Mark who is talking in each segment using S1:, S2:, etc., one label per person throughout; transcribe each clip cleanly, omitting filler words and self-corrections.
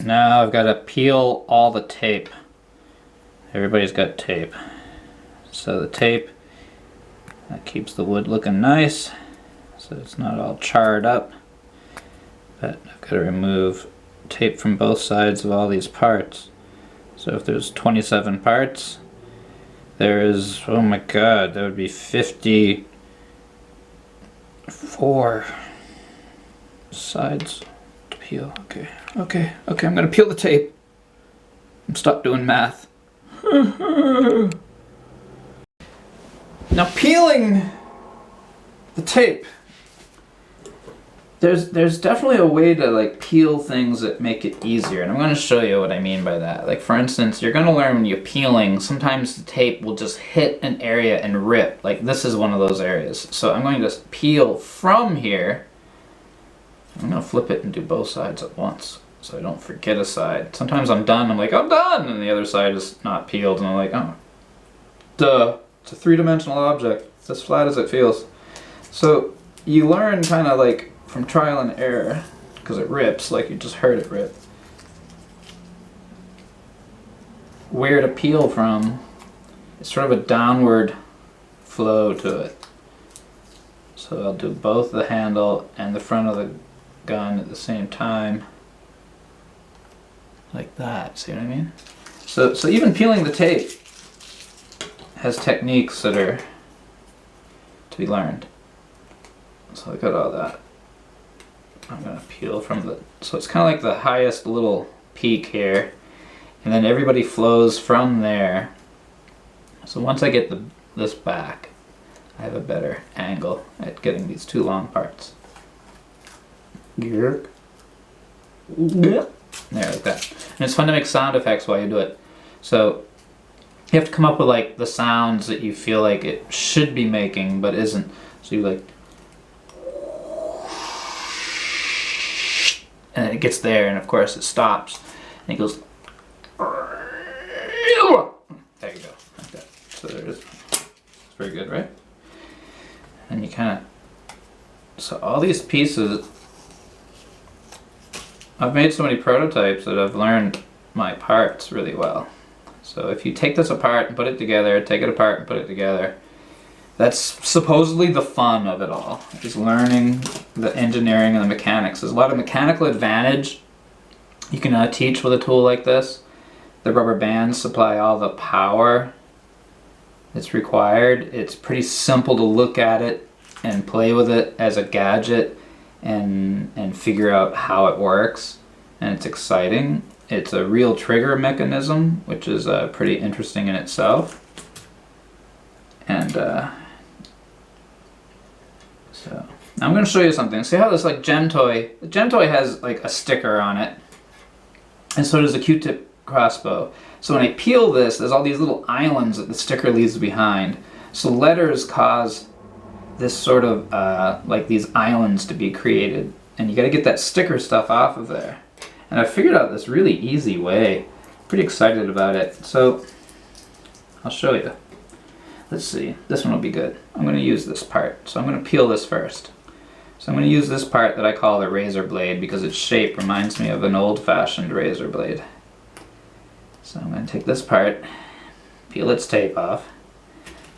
S1: Now I've got to peel all the tape. Everybody's got tape. So the tape, that keeps the wood looking nice, so it's not all charred up. But I've got to remove tape from both sides of all these parts. So if there's 27 parts, there is, oh my god, that would be 54 sides to peel. Okay, I'm gonna peel the tape. Stop doing math. Now peeling the tape, there's definitely a way to like peel things that make it easier, and I'm going to show you what I mean by that. Like for instance, you're going to learn when you're peeling, sometimes the tape will just hit an area and rip. Like this is one of those areas. So I'm going to peel from here. I'm going to flip it and do both sides at once so I don't forget a side. Sometimes I'm done, I'm like, I'm done, and the other side is not peeled, and I'm like, oh, duh. It's a three-dimensional object. It's as flat as it feels. So you learn kind of like from trial and error, because it rips, like you just heard it rip, where to peel from. It's sort of a downward flow to it. So I'll do both the handle and the front of the gun at the same time. Like that, see what I mean? So even peeling the tape has techniques that are to be learned. So look at all that. I'm going to peel from the, so it's kind of like the highest little peak here, and then everybody flows from there. So once I get this back, I have a better angle at getting these two long parts. There, like that. And it's fun to make sound effects while you do it. So you have to come up with like the sounds that you feel like it should be making but isn't. So you like, and it gets there, and of course it stops, and it goes. There you go, like that. So there it is. It's very good, right? And you kind of, so all these pieces, I've made so many prototypes that I've learned my parts really well. So if you take this apart and put it together, take it apart and put it together, that's supposedly the fun of it all, is learning the engineering and the mechanics. There's a lot of mechanical advantage you can teach with a tool like this. The rubber bands supply all the power that's required. It's pretty simple to look at it and play with it as a gadget and figure out how it works, and it's exciting. It's a real trigger mechanism, which is pretty interesting in itself. And so I'm going to show you something. See how this like gem toy, the gem toy has like a sticker on it, and so does the Q-tip crossbow. So when I peel this, there's all these little islands that the sticker leaves behind. So letters cause this sort of like these islands to be created, and you got to get that sticker stuff off of there. And I figured out this really easy way. Pretty excited about it. So I'll show you. Let's see, this one will be good. I'm going to use this part. So I'm going to peel this first. So I'm going to use this part that I call the razor blade because its shape reminds me of an old-fashioned razor blade. So I'm going to take this part, peel its tape off.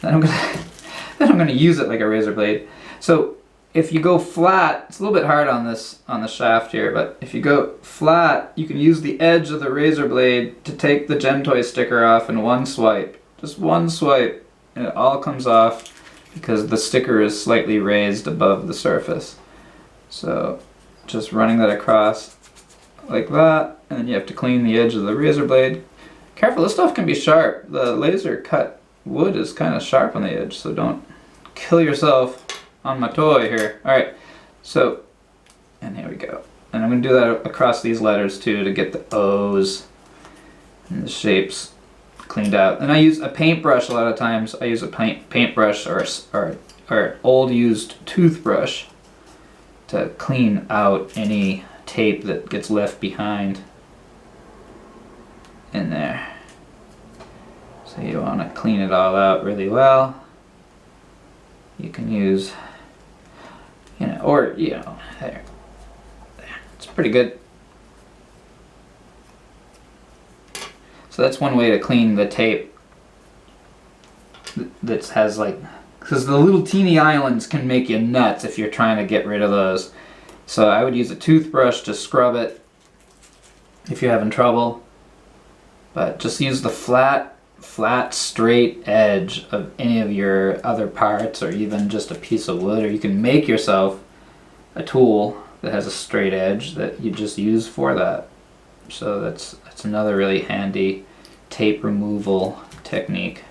S1: Then I'm going to use it like a razor blade. So if you go flat, it's a little bit hard on this, on the shaft here, but if you go flat, you can use the edge of the razor blade to take the gem toy sticker off in one swipe. Just one swipe, and it all comes off because the sticker is slightly raised above the surface. So just running that across like that, and then you have to clean the edge of the razor blade. Careful, this stuff can be sharp. The laser cut wood is kind of sharp on the edge, so don't kill yourself on my toy here. Alright, so, and here we go. And I'm going to do that across these letters too to get the O's and the shapes cleaned out. And I use a paintbrush a lot of times. I use a paintbrush or an old used toothbrush to clean out any tape that gets left behind in there. So you want to clean it all out really well. You can use, there. It's pretty good. So that's one way to clean the tape that has like, because the little teeny islands can make you nuts if you're trying to get rid of those. So I would use a toothbrush to scrub it if you're having trouble. But just use the flat, straight edge of any of your other parts, or even just a piece of wood, or you can make yourself a tool that has a straight edge that you just use for that. So that's another really handy tape removal technique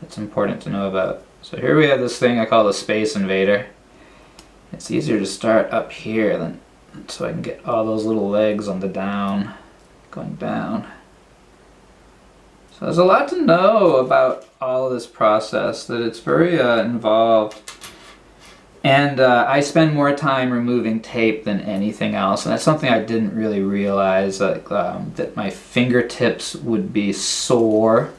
S1: that's important to know about. So here we have this thing I call the Space Invader. It's easier to start up here than, so I can get all those little legs on the down, going down. So there's a lot to know about all of this process, that it's very involved. And I spend more time removing tape than anything else, and that's something I didn't really realize, that my fingertips would be sore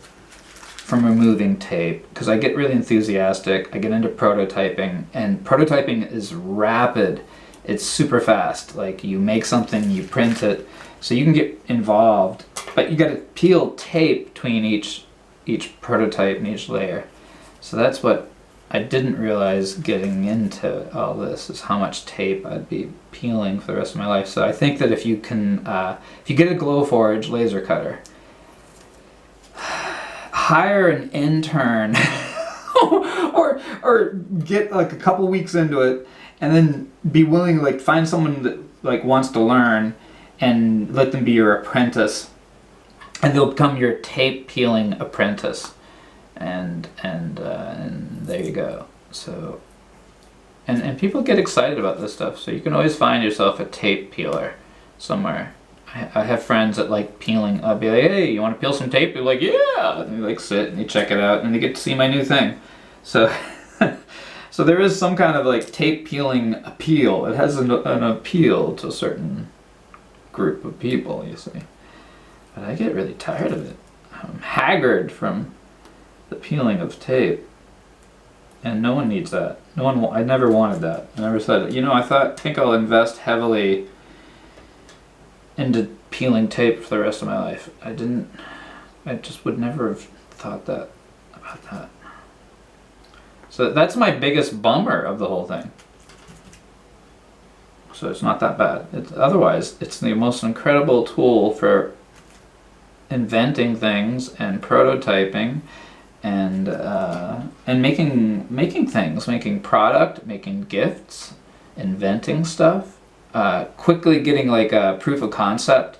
S1: from removing tape, because I get really enthusiastic. I get into prototyping, and prototyping is rapid. It's super fast. Like, you make something, you print it, so you can get involved, but you got to peel tape between each prototype and each layer. So that's what I didn't realize getting into all this, is how much tape I'd be peeling for the rest of my life. So I think that if you can, if you get a Glowforge laser cutter, hire an intern or get like a couple weeks into it, and then be willing to like find someone that like wants to learn, and let them be your apprentice, and they'll become your tape peeling apprentice. And there you go. So, and people get excited about this stuff, so you can always find yourself a tape peeler somewhere. I have friends that like peeling. I'll be like, hey, you want to peel some tape? They're like, yeah, and they like sit and they check it out, and they get to see my new thing. So so there is some kind of like tape peeling appeal. It has an appeal to a certain group of people, you see. But I get really tired of it. I'm haggard from the peeling of tape, and no one needs that. I never wanted that. I never said, you know, I think I'll invest heavily into peeling tape for the rest of my life. I just would never have thought that about that. So that's my biggest bummer of the whole thing. So it's not that bad. Otherwise, it's the most incredible tool for inventing things and prototyping, and making things, making product, making gifts, inventing stuff, quickly getting like a proof of concept.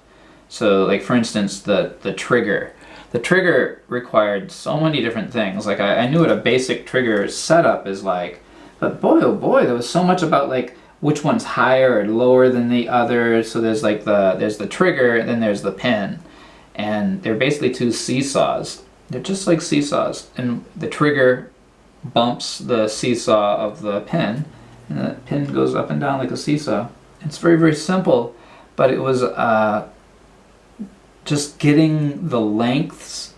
S1: So like, for instance, the trigger. The trigger required so many different things. Like, I knew what a basic trigger setup is like, but boy oh boy, there was so much about like which one's higher or lower than the other. So there's like there's the trigger, and then there's the pin, and they're basically two seesaws. They're just like seesaws, and the trigger bumps the seesaw of the pin, and the pin goes up and down like a seesaw. It's very, very simple, but it was just getting the lengths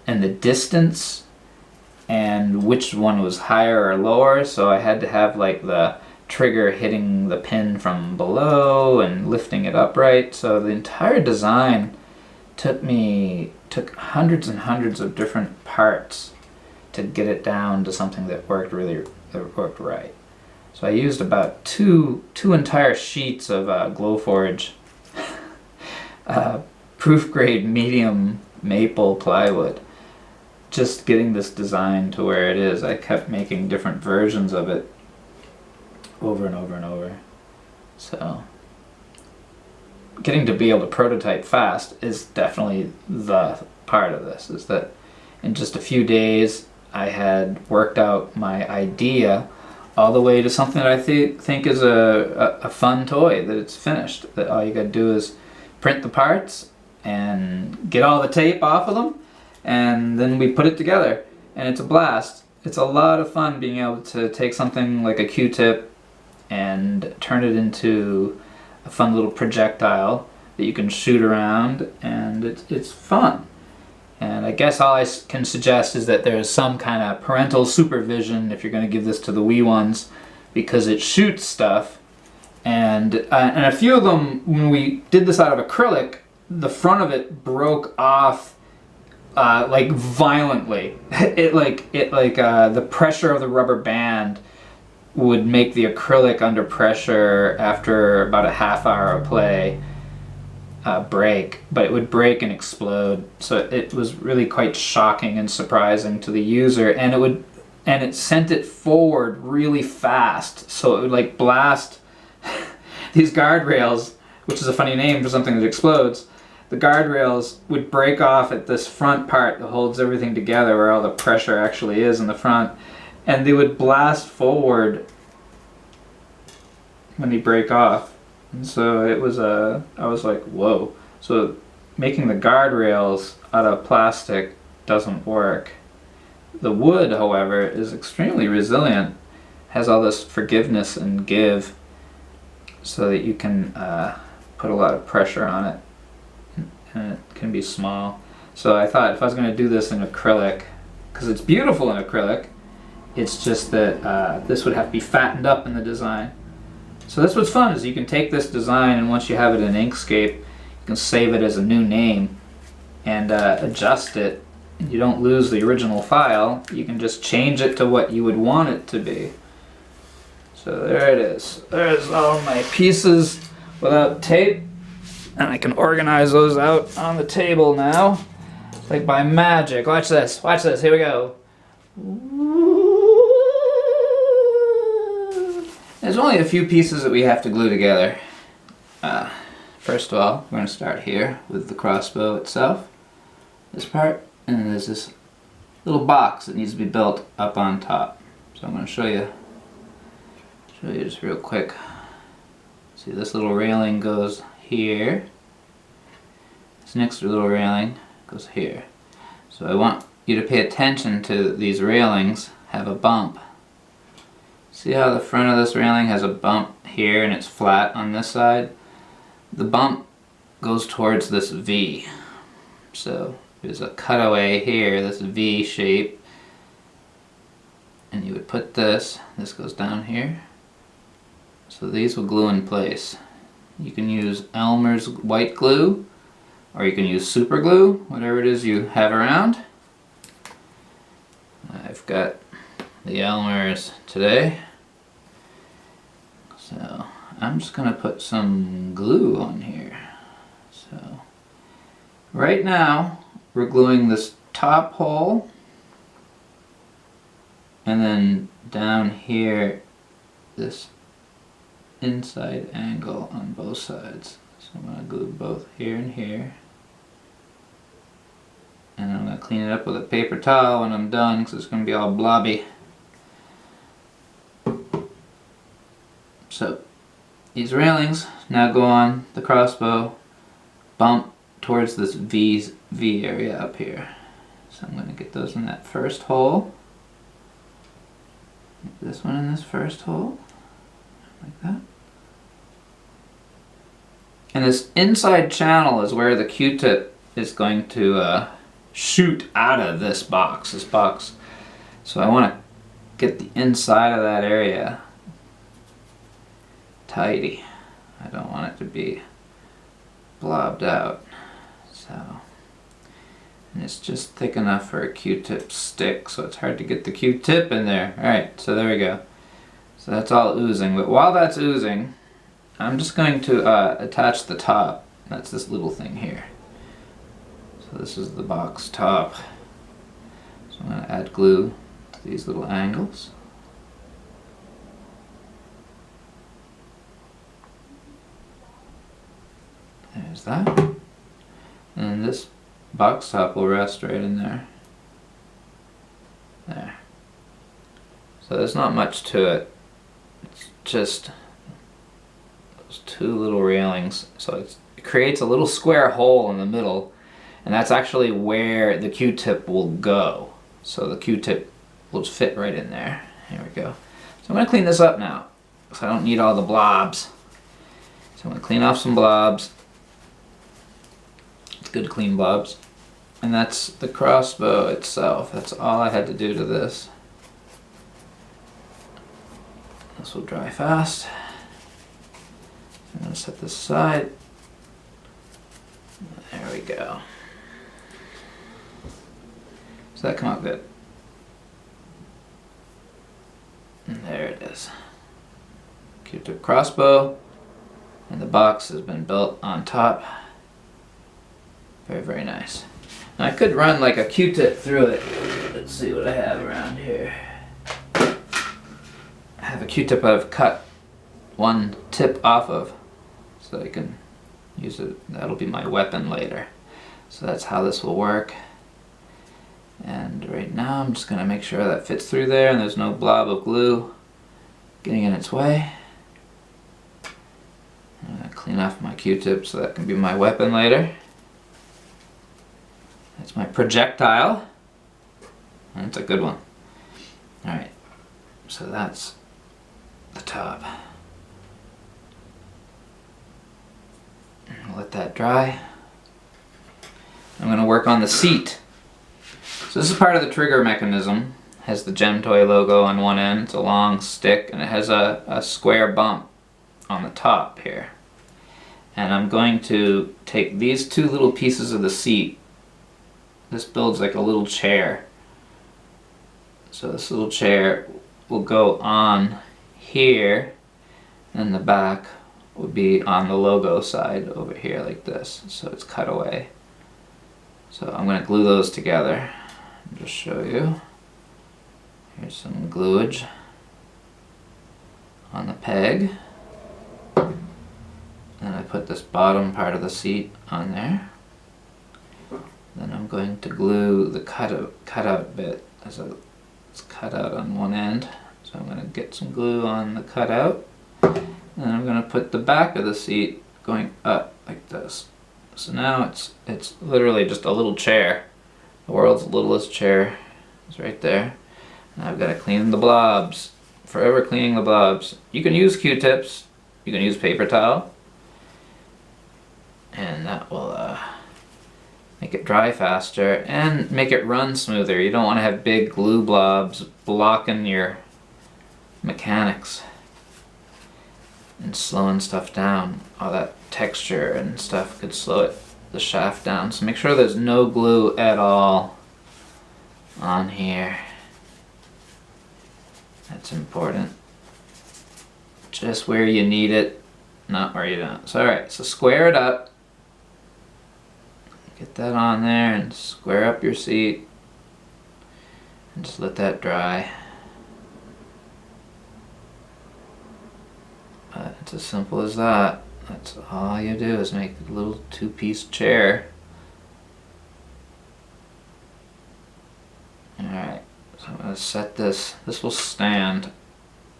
S1: and the distance and which one was higher or lower. So I had to have like the trigger hitting the pin from below and lifting it upright. So the entire design took hundreds and hundreds of different parts to get it down to something that worked right. So I used about two entire sheets of Glowforge proof grade medium maple plywood, just getting this design to where it is. I kept making different versions of it over and over and over. So getting to be able to prototype fast is definitely the part of this, is that in just a few days I had worked out my idea all the way to something that I think is a fun toy, that it's finished, that all you gotta do is print the parts and get all the tape off of them, and then we put it together, and it's a blast. It's a lot of fun being able to take something like a Q-tip and turn it into a fun little projectile that you can shoot around, and it's fun. And I guess all I can suggest is that there's some kind of parental supervision if you're going to give this to the wee ones, because it shoots stuff. And a few of them, when we did this out of acrylic, the front of it broke off like violently. The pressure of the rubber band would make the acrylic under pressure after about a half hour of play break, but it would break and explode. So it was really quite shocking and surprising to the user, and it sent it forward really fast. So it would like blast these guardrails, which is a funny name for something that explodes. The guardrails would break off at this front part that holds everything together, where all the pressure actually is in the front, and they would blast forward when they break off. And so it was I was like, whoa. So making the guardrails out of plastic doesn't work. The wood, however, is extremely resilient, has all this forgiveness and give, so that you can put a lot of pressure on it, and it can be small. So I thought if I was going to do this in acrylic, because it's beautiful in acrylic, it's just that this would have to be fattened up in the design. So that's what's fun, is you can take this design, and once you have it in Inkscape, you can save it as a new name and adjust it. You don't lose the original file. You can just change it to what you would want it to be. So there it is. There's all my pieces without tape, and I can organize those out on the table now, like by magic. Watch this. Watch this. Here we go. There's only a few pieces that we have to glue together. First of all, we're going to start here with the crossbow itself, this part, and then there's this little box that needs to be built up on top. So I'm going to show you just real quick. See, this little railing goes here. This next little railing goes here. So I want you to pay attention to these railings have a bump. See how the front of this railing has a bump here and it's flat on this side? The bump goes towards this V. So there's a cutaway here, this V shape. And you would put this goes down here. So these will glue in place. You can use Elmer's white glue, or you can use super glue, whatever it is you have around. I've got the Elmer's today. So I'm just going to put some glue on here. So right now we're gluing this top hole, and then down here this inside angle on both sides. So I'm going to glue both here and here. And I'm going to clean it up with a paper towel when I'm done, because it's going to be all blobby. So these railings now go on the crossbow, bump towards this V area up here. So I'm going to get those in that first hole. This one in this first hole, like that. And this inside channel is where the Q-tip is going to shoot out of this box. So I want to get the inside of that area tidy. I don't want it to be blobbed out. So, and it's just thick enough for a Q-tip stick, so it's hard to get the Q-tip in there. Alright, so there we go. So that's all oozing, but while that's oozing, I'm just going to attach the top. That's this little thing here. So this is the box top. So I'm going to add glue to these little angles. There's that. And this box top will rest right in there. There. So there's not much to it. It's just those two little railings. So it creates a little square hole in the middle, and that's actually where the Q-tip will go. So the Q-tip will just fit right in there. Here we go. So I'm going to clean this up now, because I don't need all the blobs. So I'm going to clean off some blobs. It's good to clean blobs. And that's the crossbow itself. That's all I had to do to this. This will dry fast. I'm going to set this aside. There we go. Does that come out good? And there it is. Q-tip crossbow. And the box has been built on top. Very, very nice. Now I could run like a Q-tip through it. Let's see what I have around here. I have a Q-tip I've cut one tip off of so I can use it. That'll be my weapon later. So that's how this will work. And right now I'm just going to make sure that fits through there and there's no blob of glue getting in its way. I'm going to clean off my Q-tip so that can be my weapon later. That's my projectile. That's a good one. Alright, so that's the top. I'll let that dry. I'm going to work on the seat. So this is part of the trigger mechanism. It has the Gem Toy logo on one end. It's a long stick and it has a square bump on the top here. And I'm going to take these two little pieces of the seat. This builds like a little chair. So this little chair will go on here and the back would be on the logo side over here like this. So it's cut away. So I'm going to glue those together. I'll just show you. Here's some gluage on the peg. Then I put this bottom part of the seat on there. Then I'm going to glue the cutout bit as it's cut out on one end. So I'm going to get some glue on the cutout. And I'm going to put the back of the seat going up like this. So now it's literally just a little chair. The world's littlest chair is right there. And I've got to clean the blobs. Forever cleaning the blobs. You can use Q-tips. You can use paper towel. And that will make it dry faster and make it run smoother. You don't want to have big glue blobs blocking your mechanics and slowing stuff down. All that texture and stuff could slow the shaft down. So make sure there's no glue at all on here. That's important. Just where you need it, not where you don't. So alright, so square it up. Get that on there and square up your seat. And just let that dry. But it's as simple as that. That's all you do is make a little two-piece chair. Alright, so I'm going to set this. This will stand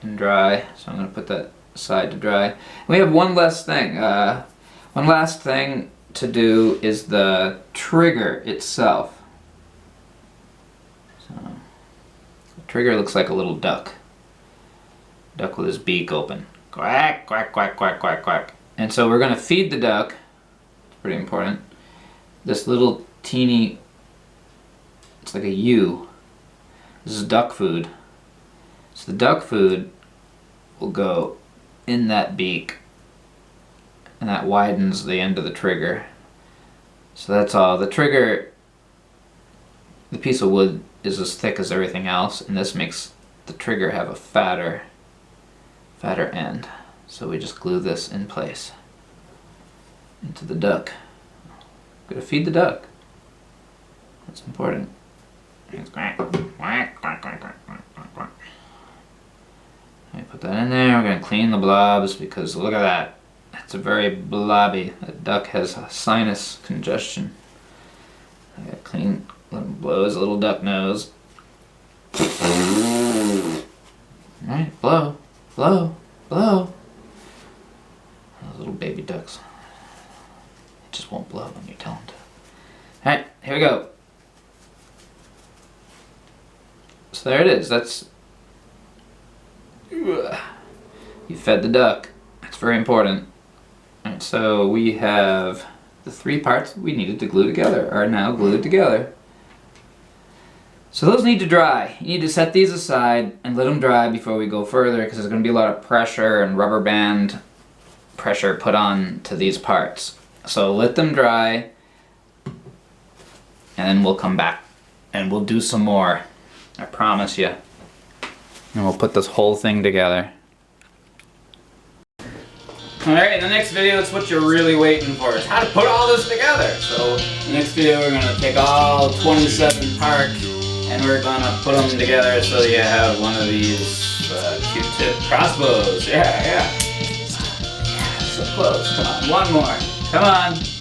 S1: and dry. So I'm going to put that aside to dry. We have one last thing. One last thing to do is the trigger itself. So, the trigger looks like a little duck. Duck with his beak open. Quack, quack, quack, quack, quack, quack. And so we're going to feed the duck. It's pretty important. This little teeny, it's like a U. This is duck food. So the duck food will go in that beak. And that widens the end of the trigger. So that's all. The trigger, the piece of wood is as thick as everything else, and this makes the trigger have a fatter end. So we just glue this in place into the duck. Gotta feed the duck. That's important. Quack, quack, quack, quack, quack, quack, quack. Let me put that in there. We're gonna clean the blobs because look at that. It's a very blobby. That duck has a sinus congestion. I gotta clean, let him blow his little duck nose. Alright, blow, blow, blow. Those little baby ducks. It just won't blow when you tell them to. Alright, here we go. So there it is. That's... You fed the duck. That's very important. Alright, so we have the three parts we needed to glue together are now glued together. So those need to dry. You need to set these aside and let them dry before we go further because there's going to be a lot of pressure and rubber band pressure put on to these parts. So let them dry and then we'll come back and we'll do some more. I promise you. And we'll put this whole thing together. Alright, in the next video, that's what you're really waiting for, is how to put all this together. So, in the next video, we're going to take all 27 parts, and we're going to put them together so you have one of these Q-tip crossbows. Yeah, so close. Come on, one more. Come on.